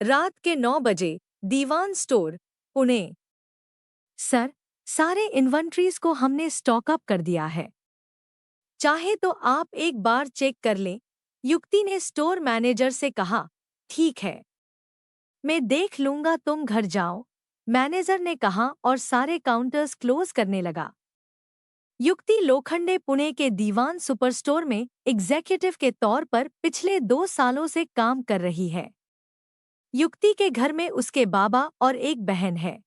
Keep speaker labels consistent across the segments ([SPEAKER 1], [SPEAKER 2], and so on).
[SPEAKER 1] रात के 9 बजे, दीवान स्टोर, पुणे। सर, सारे इन्वेंट्रीज को हमने स्टॉक अप कर दिया है। चाहे तो आप एक बार चेक कर लें, युक्ति ने स्टोर मैनेजर से कहा। ठीक है, मैं देख लूंगा, तुम घर जाओ, मैनेजर ने कहा और सारे काउंटर्स क्लोज करने लगा। युक्ति लोखंडे पुणे के दीवान सुपरस्टोर में एग्जीक्यूटिव के तौर पर पिछले 2 सालों से काम कर रही है। युक्ति के घर में उसके बाबा और एक बहन है।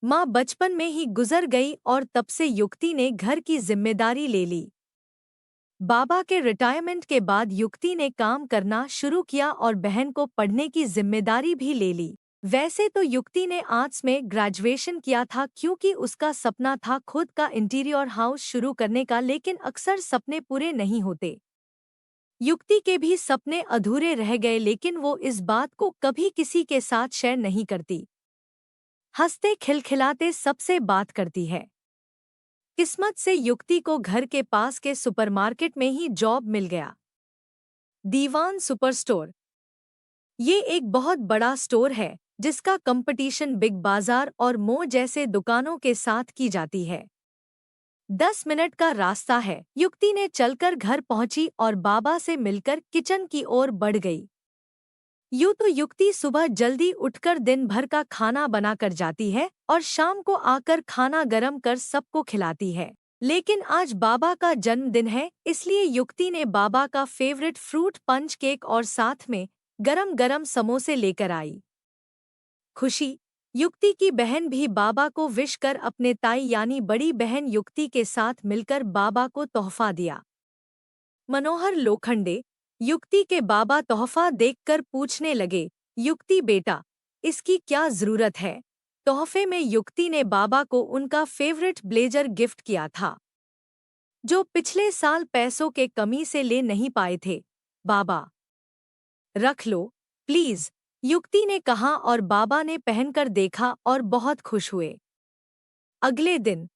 [SPEAKER 1] माँ बचपन में ही गुजर गई और तब से युक्ति ने घर की जिम्मेदारी ले ली। बाबा के रिटायरमेंट के बाद युक्ति ने काम करना शुरू किया और बहन को पढ़ने की जिम्मेदारी भी ले ली। वैसे तो युक्ति ने आर्ट्स में ग्रेजुएशन किया था क्योंकि उसका सपना था खुद का इंटीरियर हाउस शुरू करने का, लेकिन अक्सर सपने पूरे नहीं होते। युक्ति के भी सपने अधूरे रह गए, लेकिन वो इस बात को कभी किसी के साथ शेयर नहीं करती। हंसते खिलखिलाते सबसे बात करती है। किस्मत से युक्ति को घर के पास के सुपरमार्केट में ही जॉब मिल गया। दीवान सुपरस्टोर, ये एक बहुत बड़ा स्टोर है जिसका कंपटीशन बिग बाजार और मो जैसे दुकानों के साथ की जाती है। 10 मिनट का रास्ता है। युक्ति ने चलकर घर पहुंची और बाबा से मिलकर किचन की ओर बढ़ गई। यूं तो युक्ति सुबह जल्दी उठकर दिन भर का खाना बनाकर जाती है और शाम को आकर खाना गरम कर सबको खिलाती है, लेकिन आज बाबा का जन्मदिन है, इसलिए युक्ति ने बाबा का फेवरेट फ्रूट पंच केक और साथ में गरम गरम समोसे लेकर आई। खुशी, युक्ति की बहन भी बाबा को विश कर अपने ताई यानी बड़ी बहन युक्ति के साथ मिलकर बाबा को तोहफा दिया। मनोहर लोखंडे, युक्ति के बाबा तोहफा देखकर पूछने लगे, युक्ति बेटा, इसकी क्या जरूरत है? तोहफे में युक्ति ने बाबा को उनका फेवरेट ब्लेजर गिफ्ट किया था, जो पिछले साल पैसों के कमी से ले नहीं पाए थे। बाबा, रख लो प्लीज, युक्ति ने कहा और बाबा ने पहनकर देखा और बहुत खुश हुए। अगले दिन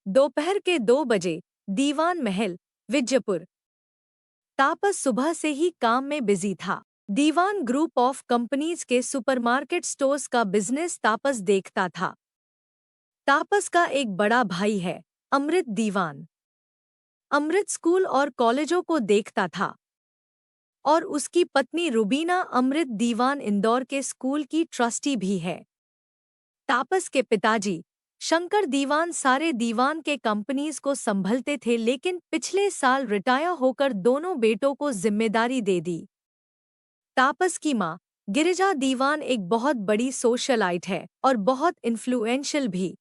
[SPEAKER 1] दोपहर के 2 बजे, दीवान महल, विजयपुर। तापस सुबह से ही काम में बिजी था। दीवान ग्रुप ऑफ कंपनीज के सुपरमार्केट स्टोर्स का बिजनेस तापस देखता था। तापस का एक बड़ा भाई है, अमृत दीवान। अमृत स्कूल और कॉलेजों को देखता था और उसकी पत्नी रुबीना अमृत दीवान इंदौर के स्कूल की ट्रस्टी भी है। तापस के पिताजी शंकर दीवान सारे दीवान के कंपनीज को संभलते थे, लेकिन पिछले साल रिटायर होकर दोनों बेटों को जिम्मेदारी दे दी। तापस की मां गिरिजा दीवान एक बहुत बड़ी सोशलाइट है और बहुत इन्फ्लुएंशियल भी।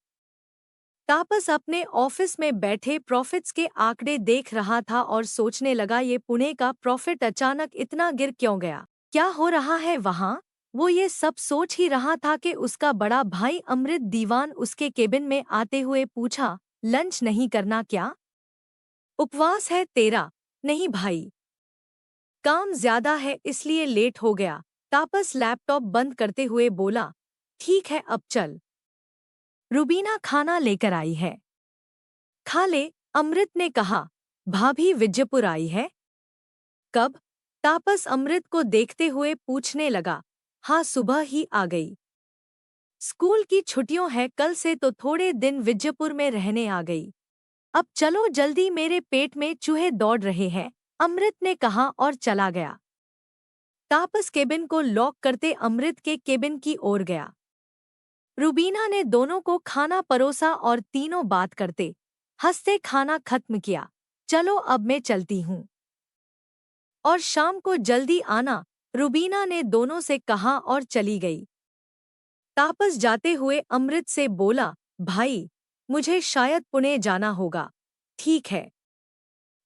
[SPEAKER 1] तापस अपने ऑफिस में बैठे प्रॉफिट्स के आंकड़े देख रहा था और सोचने लगा, ये पुणे का प्रॉफिट अचानक इतना गिर क्यों गया? क्या हो रहा है वहाँ? वो ये सब सोच ही रहा था कि उसका बड़ा भाई अमृत दीवान उसके केबिन में आते हुए पूछा, लंच नहीं करना क्या? उपवास है तेरा? नहीं भाई, काम ज्यादा है इसलिए लेट हो गया। तापस लैपटॉप बंद करते हुए बोला, ठीक है अब चल, रुबीना खाना लेकर आई है, खा ले। अमृत ने कहा, भाभी विजयपुर आई है? कब? तापस अमृत को देखते हुए पूछने लगा। हाँ, सुबह ही आ गई। स्कूल की छुट्टियों है कल से, तो थोड़े दिन विजयपुर में रहने आ गई। अब चलो जल्दी, मेरे पेट में चूहे दौड़ रहे हैं, अमृत ने कहा और चला गया। तापस केबिन को लॉक करते अमृत के केबिन की ओर गया। रुबीना ने दोनों को खाना परोसा और तीनों बात करते हंसते खाना खत्म किया। चलो अब मैं चलती हूँ और शाम को जल्दी आना, रुबीना ने दोनों से कहा और चली गई। तापस जाते हुए अमृत से बोला, भाई मुझे शायद पुणे जाना होगा। ठीक है,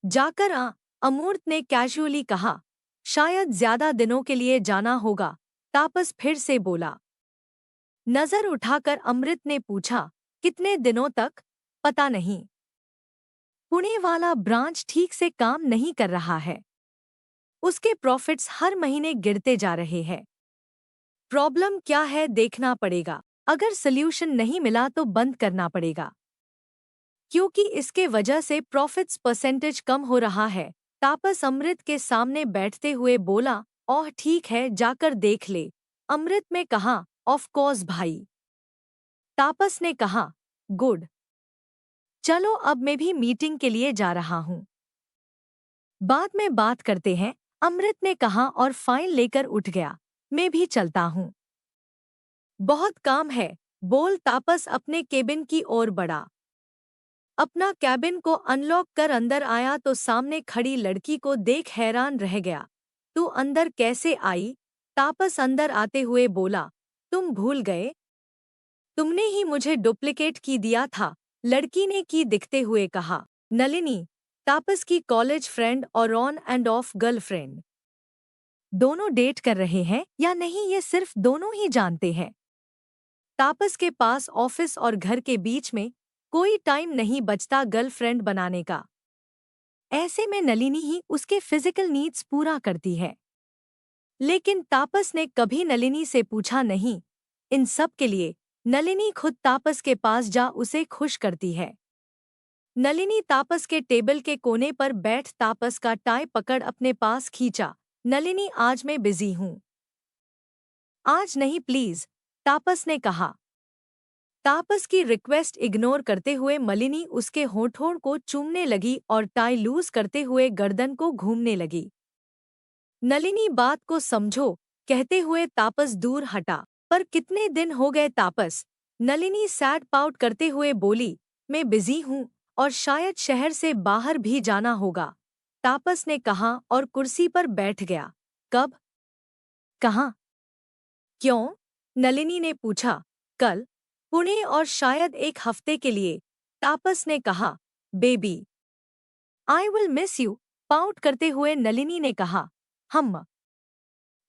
[SPEAKER 1] जाकर आ, अमूर्त ने कैजुअली कहा। शायद ज्यादा दिनों के लिए जाना होगा, तापस फिर से बोला। नजर उठाकर अमृत ने पूछा, कितने दिनों तक? पता नहीं, पुणे वाला ब्रांच ठीक से काम नहीं कर रहा है, उसके प्रॉफिट्स हर महीने गिरते जा रहे हैं। प्रॉब्लम क्या है देखना पड़ेगा, अगर सल्यूशन नहीं मिला तो बंद करना पड़ेगा, क्योंकि इसके वजह से प्रॉफिट्स परसेंटेज कम हो रहा है। तापस अमृत के सामने बैठते हुए बोला, ओह ठीक है, जाकर देख ले, अमृत ने कहा। ऑफ कोर्स भाई। तापस ने कहा। गुड। चलो अब मैं भी मीटिंग के लिए जा रहा हूँ। बाद में बात करते हैं, अमृत ने कहा और फाइल लेकर उठ गया। मैं भी चलता हूँ। बहुत काम है, बोल तापस अपने केबिन की ओर बढ़ा। अपना कैबिन को अनलॉक कर अंदर आया तो सामने खड़ी लड़की को देख हैरान रह गया। तू अंदर कैसे आई? तापस अंदर आते हुए बोला। तुम भूल गए? तुमने ही मुझे डुप्लीकेट की दिया था, लड़की ने की दिखते हुए कहा। नलिनी, तापस की कॉलेज फ्रेंड और ऑन एंड ऑफ गर्लफ्रेंड। दोनों डेट कर रहे हैं या नहीं ये सिर्फ दोनों ही जानते हैं। तापस के पास ऑफिस और घर के बीच में कोई टाइम नहीं बचता गर्लफ्रेंड बनाने का। ऐसे में नलिनी ही उसके फिजिकल नीड्स पूरा करती है। लेकिन तापस ने कभी नलिनी से पूछा नहीं। इन सब के लिए नलिनी खुद तापस के पास जा उसे खुश करती है। नलिनी तापस के टेबल के कोने पर बैठ तापस का टाई पकड़ अपने पास खींचा। नलिनी आज मैं बिजी हूँ। आज नहीं प्लीज, तापस ने कहा। तापस की रिक्वेस्ट इग्नोर करते हुए नलिनी उसके होठों को चूमने लगी और टाई लूज करते हुए गर्दन को घूमने लगी। नलिनी बात को समझो, कहते हुए तापस दूर हटा। पर कितने दिन हो गए तापस? नलिनी सैड पाउट करते हुए बोली। मैं बिजी हूँ और शायद शहर से बाहर भी जाना होगा, तापस ने कहा और कुर्सी पर बैठ गया। कब? कहाँ? क्यों? नलिनी ने पूछा। कल, पुणे और शायद एक हफ्ते के लिए, तापस ने कहा। Baby, I will miss you, pout करते हुए नलिनी ने कहा। हम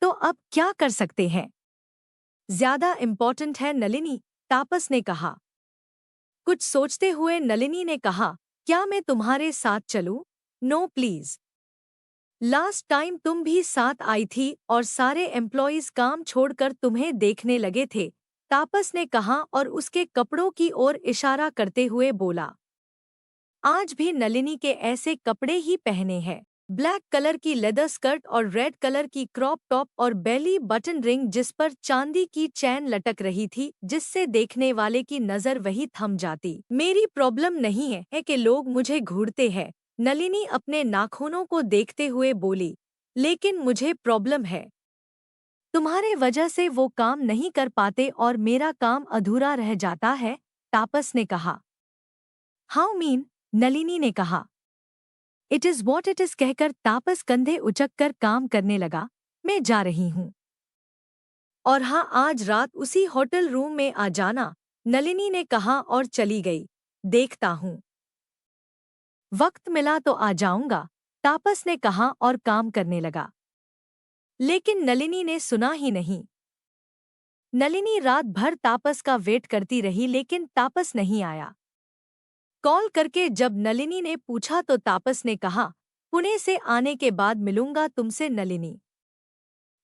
[SPEAKER 1] तो अब क्या कर सकते हैं? ज्यादा इम्पोर्टेंट है नलिनी, तापस ने कहा। कुछ सोचते हुए नलिनी ने कहा। क्या मैं तुम्हारे साथ चलूं? No please. लास्ट टाइम तुम भी साथ आई थी और सारे एम्प्लॉइज काम छोड़कर तुम्हें देखने लगे थे, तापस ने कहा और उसके कपड़ों की ओर इशारा करते हुए बोला। आज भी नलिनी के ऐसे कपड़े ही पहने हैं। ब्लैक कलर की लेदर स्कर्ट और रेड कलर की क्रॉप टॉप और बेली बटन रिंग जिस पर चांदी की चैन लटक रही थी, जिससे देखने वाले की नजर वही थम जाती। मेरी प्रॉब्लम नहीं है कि लोग मुझे घूरते हैं, नलिनी अपने नाखूनों को देखते हुए बोली। लेकिन मुझे प्रॉब्लम है। तुम्हारे वजह से वो काम नहीं कर पाते और मेरा काम अधूरा रह जाता है, तापस ने कहा। How mean? नलिनी ने कहा। It is what it is कहकर तापस कंधे उचककर काम करने लगा। मैं जा रही हूँ। और हाँ, आज रात उसी होटल रूम में आ जाना, नलिनी ने कहा और चली गई। देखता हूँ, वक्त मिला तो आ जाऊंगा, तापस ने कहा और काम करने लगा। लेकिन नलिनी ने सुना ही नहीं। नलिनी रात भर तापस का वेट करती रही लेकिन तापस नहीं आया। कॉल करके जब नलिनी ने पूछा तो तापस ने कहा, पुणे से आने के बाद मिलूंगा तुमसे नलिनी।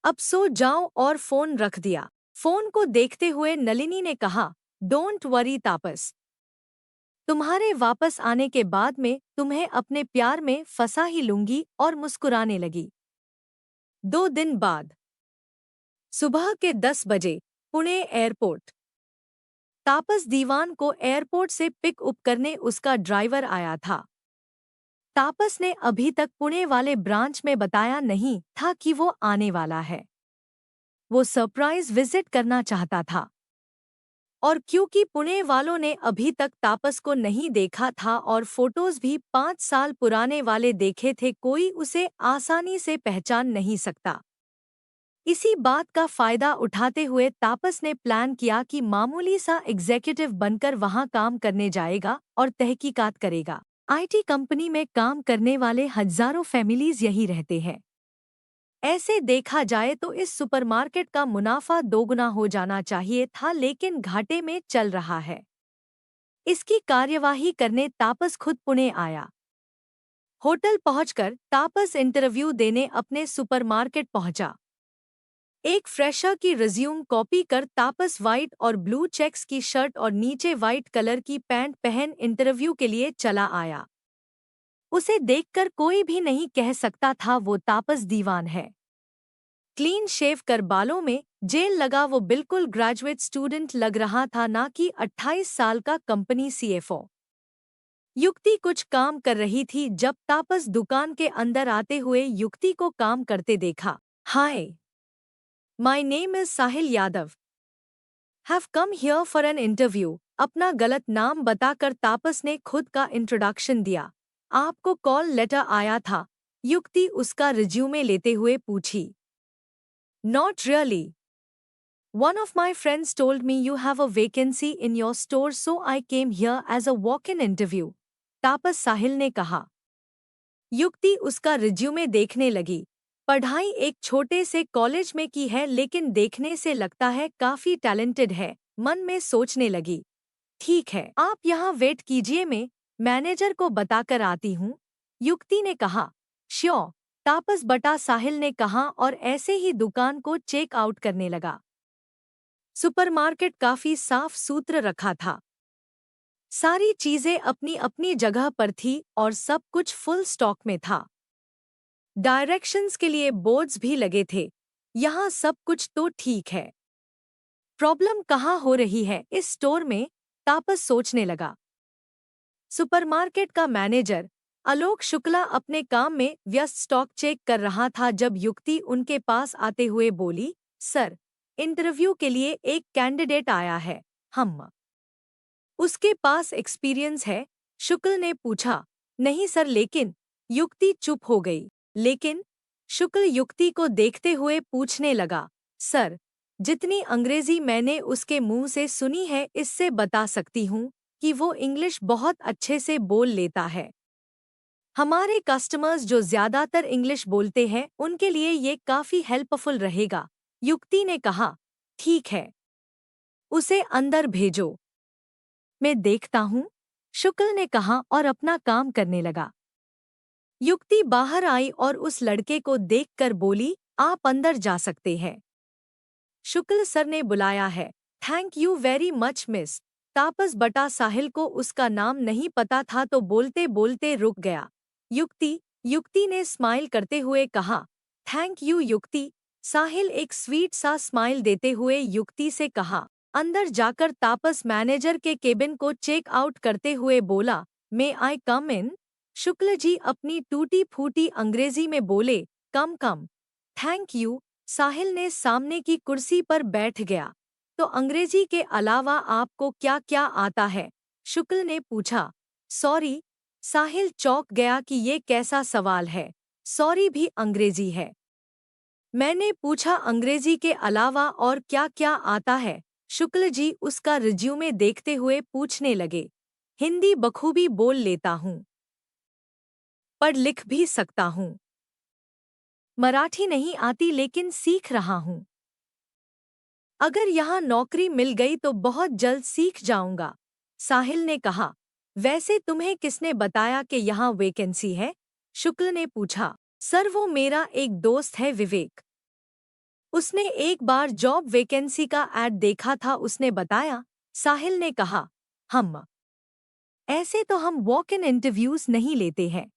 [SPEAKER 1] अब सो जाओ और फोन रख दिया। फोन को देखते हुए नलिनी ने कहा। डोंट वरी तापस, तुम्हारे वापस आने के बाद में तुम्हें अपने प्यार में फंसा ही लूंगी और मुस्कुराने लगी। 2 दिन बाद सुबह के 10 बजे पुणे एयरपोर्ट। तापस दीवान को एयरपोर्ट से पिक अप करने उसका ड्राइवर आया था। तापस ने अभी तक पुणे वाले ब्रांच में बताया नहीं था कि वो आने वाला है। वो सरप्राइज विजिट करना चाहता था। और क्योंकि पुणे वालों ने अभी तक तापस को नहीं देखा था और फोटोज भी 5 साल पुराने वाले देखे थे, कोई उसे आसानी से पहचान नहीं सकता। इसी बात का फायदा उठाते हुए तापस ने प्लान किया कि मामूली सा एग्जीक्यूटिव बनकर वहां काम करने जाएगा और तहकीकात करेगा। आईटी कंपनी में काम करने वाले हजारों फैमिलीज यही रहते हैं। ऐसे देखा जाए तो इस सुपरमार्केट का मुनाफा दोगुना हो जाना चाहिए था, लेकिन घाटे में चल रहा है। इसकी कार्यवाही करने तापस खुद पुणे आया। होटल पहुंचकर तापस इंटरव्यू देने अपने सुपरमार्केट पहुंचा। एक फ्रेशर की रिज्यूम कॉपी कर तापस वाइट और ब्लू चेक्स की शर्ट और नीचे वाइट कलर की पैंट पहन इंटरव्यू के लिए चला आया। उसे देखकर कोई भी नहीं कह सकता था वो तापस दीवान है। क्लीन शेव कर बालों में जेल लगा वो बिल्कुल ग्रेजुएट स्टूडेंट लग रहा था, ना कि 28 साल का कंपनी सीएफओ। युक्ति कुछ काम कर रही थी जब तापस दुकान के अंदर आते हुए युक्ति को काम करते देखा। Hi, my name is Sahil Yadav, have come here for an interview. अपना गलत नाम बताकर तापस ने खुद का इंट्रोडक्शन दिया। आपको कॉल लेटर आया था? युक्ति उसका रिज्यूमे लेते हुए पूछी। Not really, one of my friends told me you have a vacancy in your store, so I came here as a walk in interview, Tapas Sahil ने कहा। युक्ति उसका रिज्यूमे देखने लगी। पढ़ाई एक छोटे से कॉलेज में की है, लेकिन देखने से लगता है काफी टैलेंटेड है। मन में सोचने लगी, ठीक है, आप यहाँ वेट कीजिए, मैं मैनेजर को बताकर आती हूँ, युक्ति ने कहा। श्योर, तापस बटा साहिल ने कहा और ऐसे ही दुकान को चेक आउट करने लगा। सुपरमार्केट काफी साफ सुथरा रखा था। सारी चीजें अपनी अपनी जगह पर थी और सब कुछ फुल स्टॉक में था। डायरेक्शंस के लिए बोर्ड्स भी लगे थे। यहाँ सब कुछ तो ठीक है, प्रॉब्लम कहाँ हो रही है इस स्टोर में, तापस सोचने लगा। सुपरमार्केट का मैनेजर आलोक शुक्ला अपने काम में व्यस्त स्टॉक चेक कर रहा था जब युक्ति उनके पास आते हुए बोली, सर, इंटरव्यू के लिए एक कैंडिडेट आया है, हम उसके पास एक्सपीरियंस है? शुक्ल ने पूछा। नहीं सर, लेकिन युक्ति चुप हो गई। लेकिन शुक्ल युक्ति को देखते हुए पूछने लगा, सर, जितनी अंग्रेजी मैंने उसके मुंह से सुनी है, इससे बता सकती हूँ कि वो इंग्लिश बहुत अच्छे से बोल लेता है। हमारे कस्टमर्स जो ज्यादातर इंग्लिश बोलते हैं, उनके लिए ये काफी हेल्पफुल रहेगा, युक्ति ने कहा। ठीक है, उसे अंदर भेजो, मैं देखता हूँ, शुक्ल ने कहा और अपना काम करने लगा। युक्ति बाहर आई और उस लड़के को देखकर बोली, आप अंदर जा सकते हैं। शुक्ल सर ने बुलाया है। Thank you very much miss. Tapas बटा साहिल को उसका नाम नहीं पता था तो बोलते बोलते रुक गया। युक्ति ने स्माइल करते हुए कहा। थैंक यू युक्ति। साहिल एक स्वीट सा स्माइल देते हुए युक्ति से कहा। अंदर जाकर तापस मैनेजर के केबिन को चेक आउट करते हुए बोला, मे आई कम इन? शुक्ल जी अपनी टूटी फूटी अंग्रेजी में बोले, कम कम। Thank you. साहिल ने सामने की कुर्सी पर बैठ गया। तो अंग्रेजी के अलावा आपको क्या क्या आता है? शुक्ल ने पूछा। सॉरी। साहिल चौंक गया कि ये कैसा सवाल है, सॉरी भी अंग्रेजी है? मैंने पूछा अंग्रेजी के अलावा और क्या क्या आता है? शुक्ल जी उसका रिज्यूमे देखते हुए पूछने लगे। हिंदी बखूबी बोल लेता हूँ, पढ़ लिख भी सकता हूँ। मराठी नहीं आती लेकिन सीख रहा हूँ। अगर यहाँ नौकरी मिल गई तो बहुत जल्द सीख जाऊंगा, साहिल ने कहा। वैसे तुम्हें किसने बताया कि यहाँ वैकेंसी है? शुक्ल ने पूछा। सर, वो मेरा एक दोस्त है विवेक, उसने एक बार जॉब वैकेंसी का ऐड देखा था, उसने बताया, साहिल ने कहा। हम ऐसे तो हम वॉक इन इंटरव्यूज नहीं लेते हैं,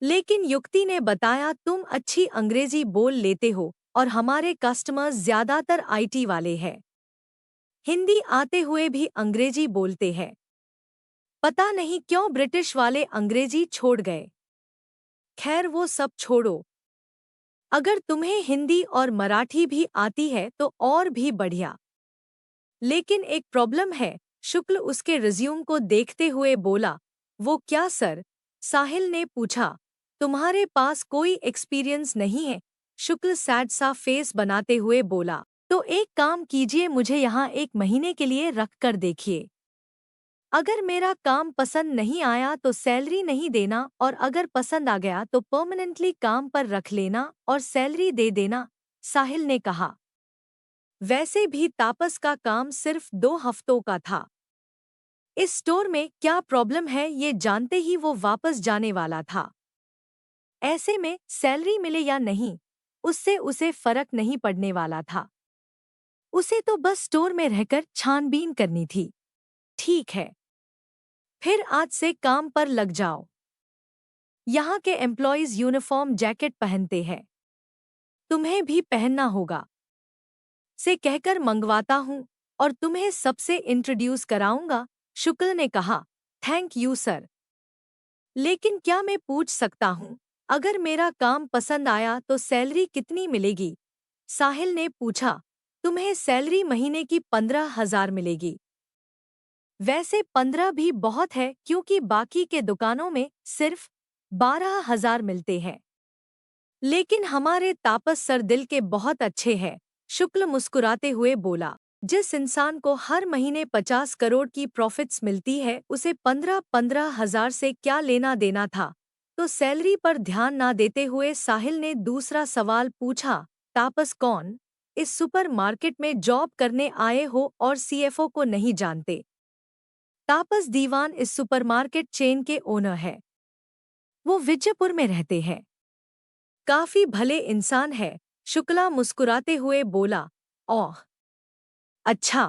[SPEAKER 1] लेकिन युक्ति ने बताया तुम अच्छी अंग्रेजी बोल लेते हो और हमारे कस्टमर्स ज्यादातर आईटी वाले हैं, हिंदी आते हुए भी अंग्रेजी बोलते हैं। पता नहीं क्यों ब्रिटिश वाले अंग्रेजी छोड़ गए। खैर वो सब छोड़ो, अगर तुम्हें हिंदी और मराठी भी आती है तो और भी बढ़िया। लेकिन एक प्रॉब्लम है, शुक्ल उसके रिज्यूम को देखते हुए बोला। वो क्या सर? साहिल ने पूछा। तुम्हारे पास कोई एक्सपीरियंस नहीं है? शुक्ल सैड सा फेस बनाते हुए बोला। तो एक काम कीजिए, मुझे यहाँ 1 महीने के लिए रख कर देखिए। अगर मेरा काम पसंद नहीं आया तो सैलरी नहीं देना, और अगर पसंद आ गया तो परमानेंटली काम पर रख लेना और सैलरी दे देना, साहिल ने कहा। वैसे भी तापस का काम सिर्फ 2 हफ्तों का था। इस स्टोर में क्या प्रॉब्लम है ये जानते ही वो वापस जाने वाला था। ऐसे में सैलरी मिले या नहीं, उससे उसे फर्क नहीं पड़ने वाला था। उसे तो बस स्टोर में रहकर छानबीन करनी थी। ठीक है, फिर आज से काम पर लग जाओ। यहाँ के एम्प्लॉयज यूनिफॉर्म जैकेट पहनते हैं। तुम्हें भी पहनना होगा से कहकर मंगवाता हूँ और तुम्हें सबसे इंट्रोड्यूस कराऊंगा। शुक्ल ने कहा, थैंक यू सर। लेकिन क्या मैं पूछ सकता हूँ, अगर मेरा काम पसंद आया तो सैलरी कितनी मिलेगी? साहिल ने पूछा, तुम्हें सैलरी महीने की 15,000 मिलेगी। वैसे 15 भी बहुत है क्योंकि बाकी के दुकानों में सिर्फ 12,000 मिलते हैं। लेकिन हमारे तापस सर दिल के बहुत अच्छे हैं। शुक्ल मुस्कुराते हुए बोला, जिस इंसान को हर महीने 50 करोड़ की प्रॉफिट्स मिलती है उसे 15,000 से क्या लेना देना था। तो सैलरी पर ध्यान ना देते हुए साहिल ने दूसरा सवाल पूछा, तापस कौन? इस सुपरमार्केट में जॉब करने आए हो और सीएफओ को नहीं जानते? तापस दीवान इस सुपरमार्केट चेन के ओनर है। वो विजयपुर में रहते हैं। काफी भले इंसान है। शुक्ला मुस्कुराते हुए बोला, ओह अच्छा,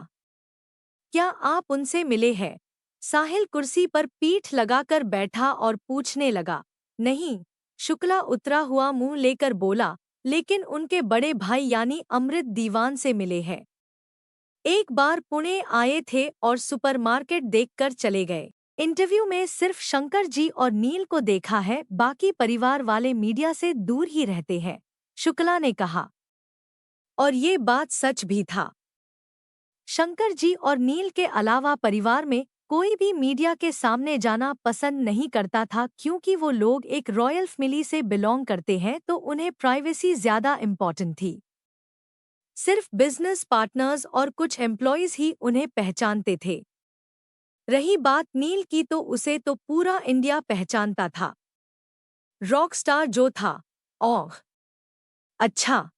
[SPEAKER 1] क्या आप उनसे मिले हैं? साहिल कुर्सी पर पीठ लगाकर बैठा और पूछने लगा। नहीं, शुक्ला उतरा हुआ मुंह लेकर बोला, लेकिन उनके बड़े भाई यानी अमृत दीवान से मिले हैं। एक बार पुणे आए थे और सुपरमार्केट देखकर चले गए। इंटरव्यू में सिर्फ शंकर जी और नील को देखा है, बाकी परिवार वाले मीडिया से दूर ही रहते हैं, शुक्ला ने कहा। और ये बात सच भी था। शंकर जी और नील के अलावा परिवार में कोई भी मीडिया के सामने जाना पसंद नहीं करता था क्योंकि वो लोग एक रॉयल फैमिली से बिलोंग करते हैं तो उन्हें प्राइवेसी ज्यादा इम्पोर्टेंट थी। सिर्फ बिजनेस पार्टनर्स और कुछ एम्प्लॉयज ही उन्हें पहचानते थे। रही बात नील की तो उसे तो पूरा इंडिया पहचानता था। रॉकस्टार जो था। ओह अच्छा,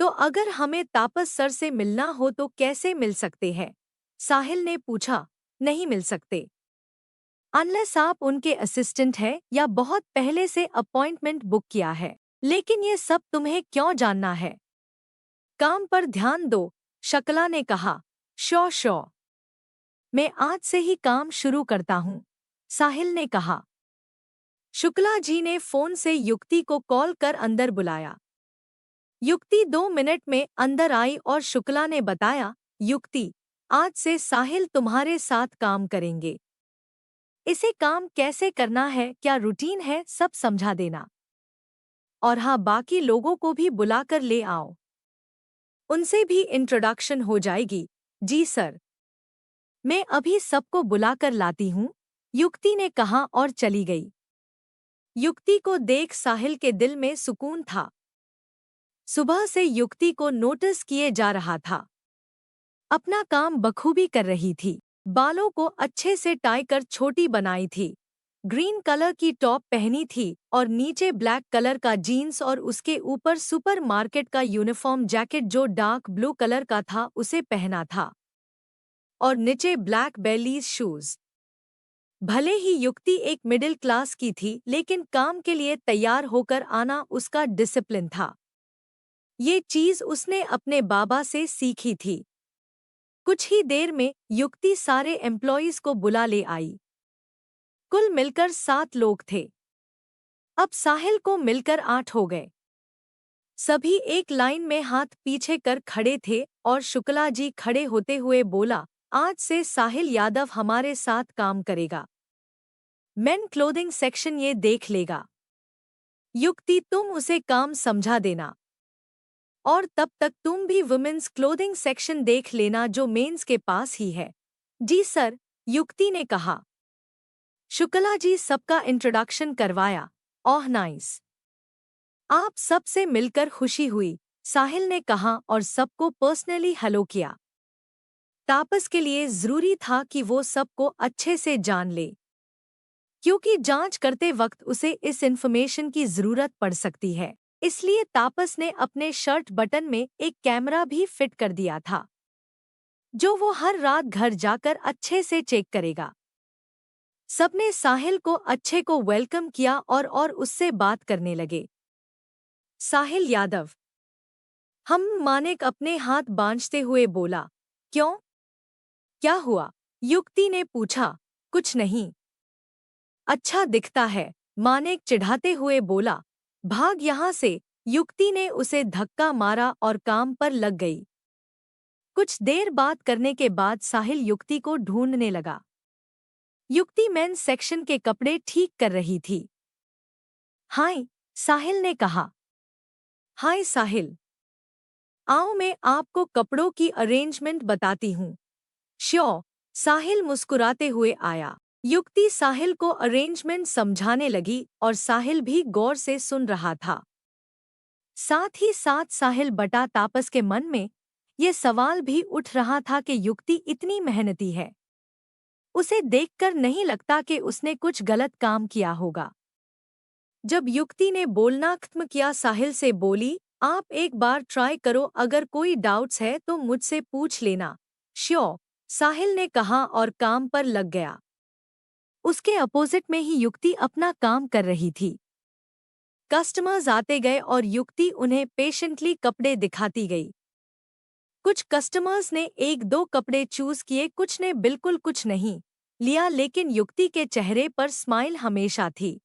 [SPEAKER 1] तो अगर हमें तापस सर से मिलना हो तो कैसे मिल सकते हैं? साहिल ने पूछा। नहीं मिल सकते अनलेस आप उनके असिस्टेंट हैं या बहुत पहले से अपॉइंटमेंट बुक किया है। लेकिन ये सब तुम्हें क्यों जानना है? काम पर ध्यान दो, शकला ने कहा। श्योर श्योर, मैं आज से ही काम शुरू करता हूँ, साहिल ने कहा। शुक्ला जी ने फोन से युक्ति को कॉल कर अंदर बुलाया। युक्ति 2 मिनट में अंदर आई और शुक्ला ने बताया, युक्ति, आज से साहिल तुम्हारे साथ काम करेंगे। इसे काम कैसे करना है, क्या रूटीन है, सब समझा देना। और हाँ, बाकी लोगों को भी बुलाकर ले आओ, उनसे भी इंट्रोडक्शन हो जाएगी। जी सर, मैं अभी सबको बुलाकर लाती हूँ, युक्ति ने कहा और चली गई। युक्ति को देख साहिल के दिल में सुकून था। सुबह से युक्ति को नोटिस किए जा रहा था। अपना काम बखूबी कर रही थी। बालों को अच्छे से टाई कर छोटी बनाई थी। ग्रीन कलर की टॉप पहनी थी और नीचे ब्लैक कलर का जीन्स और उसके ऊपर सुपरमार्केट का यूनिफॉर्म जैकेट जो डार्क ब्लू कलर का था उसे पहना था और नीचे ब्लैक बेलीज शूज। भले ही युक्ति एक मिडिल क्लास की थी लेकिन काम के लिए तैयार होकर आना उसका डिसिप्लिन था। ये चीज उसने अपने बाबा से सीखी थी। कुछ ही देर में युक्ति सारे एम्प्लॉयज को बुला ले आई। कुल मिलकर 7 लोग थे। अब साहिल को मिलकर 8 हो गए। सभी एक लाइन में हाथ पीछे कर खड़े थे और शुक्ला जी खड़े होते हुए बोला, आज से साहिल यादव हमारे साथ काम करेगा। मेन क्लोथिंग सेक्शन ये देख लेगा। युक्ति, तुम उसे काम समझा देना और तब तक तुम भी वुमेन्स क्लोथिंग सेक्शन देख लेना जो मेंस के पास ही है। जी सर, युक्ति ने कहा। शुक्ला जी सबका इंट्रोडक्शन करवाया। ओह नाइस, आप सबसे मिलकर खुशी हुई, साहिल ने कहा और सबको पर्सनली हेलो किया। तापस के लिए जरूरी था कि वो सबको अच्छे से जान ले क्योंकि जांच करते वक्त उसे इस इंफॉर्मेशन की जरूरत पड़ सकती है। इसलिए तापस ने अपने शर्ट बटन में एक कैमरा भी फिट कर दिया था जो वो हर रात घर जाकर अच्छे से चेक करेगा। सबने साहिल को अच्छे को वेलकम किया और उससे बात करने लगे। साहिल यादव, हम मानिक अपने हाथ बांझते हुए बोला। क्यों, क्या हुआ? युक्ति ने पूछा। कुछ नहीं, अच्छा दिखता है, मानिक चिढ़ाते हुए बोला। भाग यहाँ से, युक्ति ने उसे धक्का मारा और काम पर लग गई। कुछ देर बात करने के बाद साहिल युक्ति को ढूंढने लगा। युक्ति मेंस सेक्शन के कपड़े ठीक कर रही थी। हाय, साहिल ने कहा। हाय साहिल, आओ मैं आपको कपड़ों की अरेंजमेंट बताती हूँ। श्योर, साहिल मुस्कुराते हुए आया। युक्ति साहिल को अरेंजमेंट समझाने लगी और साहिल भी गौर से सुन रहा था। साथ ही साथ साहिल बटा तापस के मन में ये सवाल भी उठ रहा था कि युक्ति इतनी मेहनती है, उसे देखकर नहीं लगता कि उसने कुछ गलत काम किया होगा। जब युक्ति ने बोलना खत्म किया, साहिल से बोली, आप एक बार ट्राई करो, अगर कोई डाउट्स है तो मुझसे पूछ लेना। श्योर, साहिल ने कहा और काम पर लग गया। उसके अपोजिट में ही युक्ति अपना काम कर रही थी। कस्टमर्स आते गए और युक्ति उन्हें पेशेंटली कपड़े दिखाती गई। कुछ कस्टमर्स ने एक दो कपड़े चूज किए, कुछ ने बिल्कुल कुछ नहीं लिया, लेकिन युक्ति के चेहरे पर स्माइल हमेशा थी।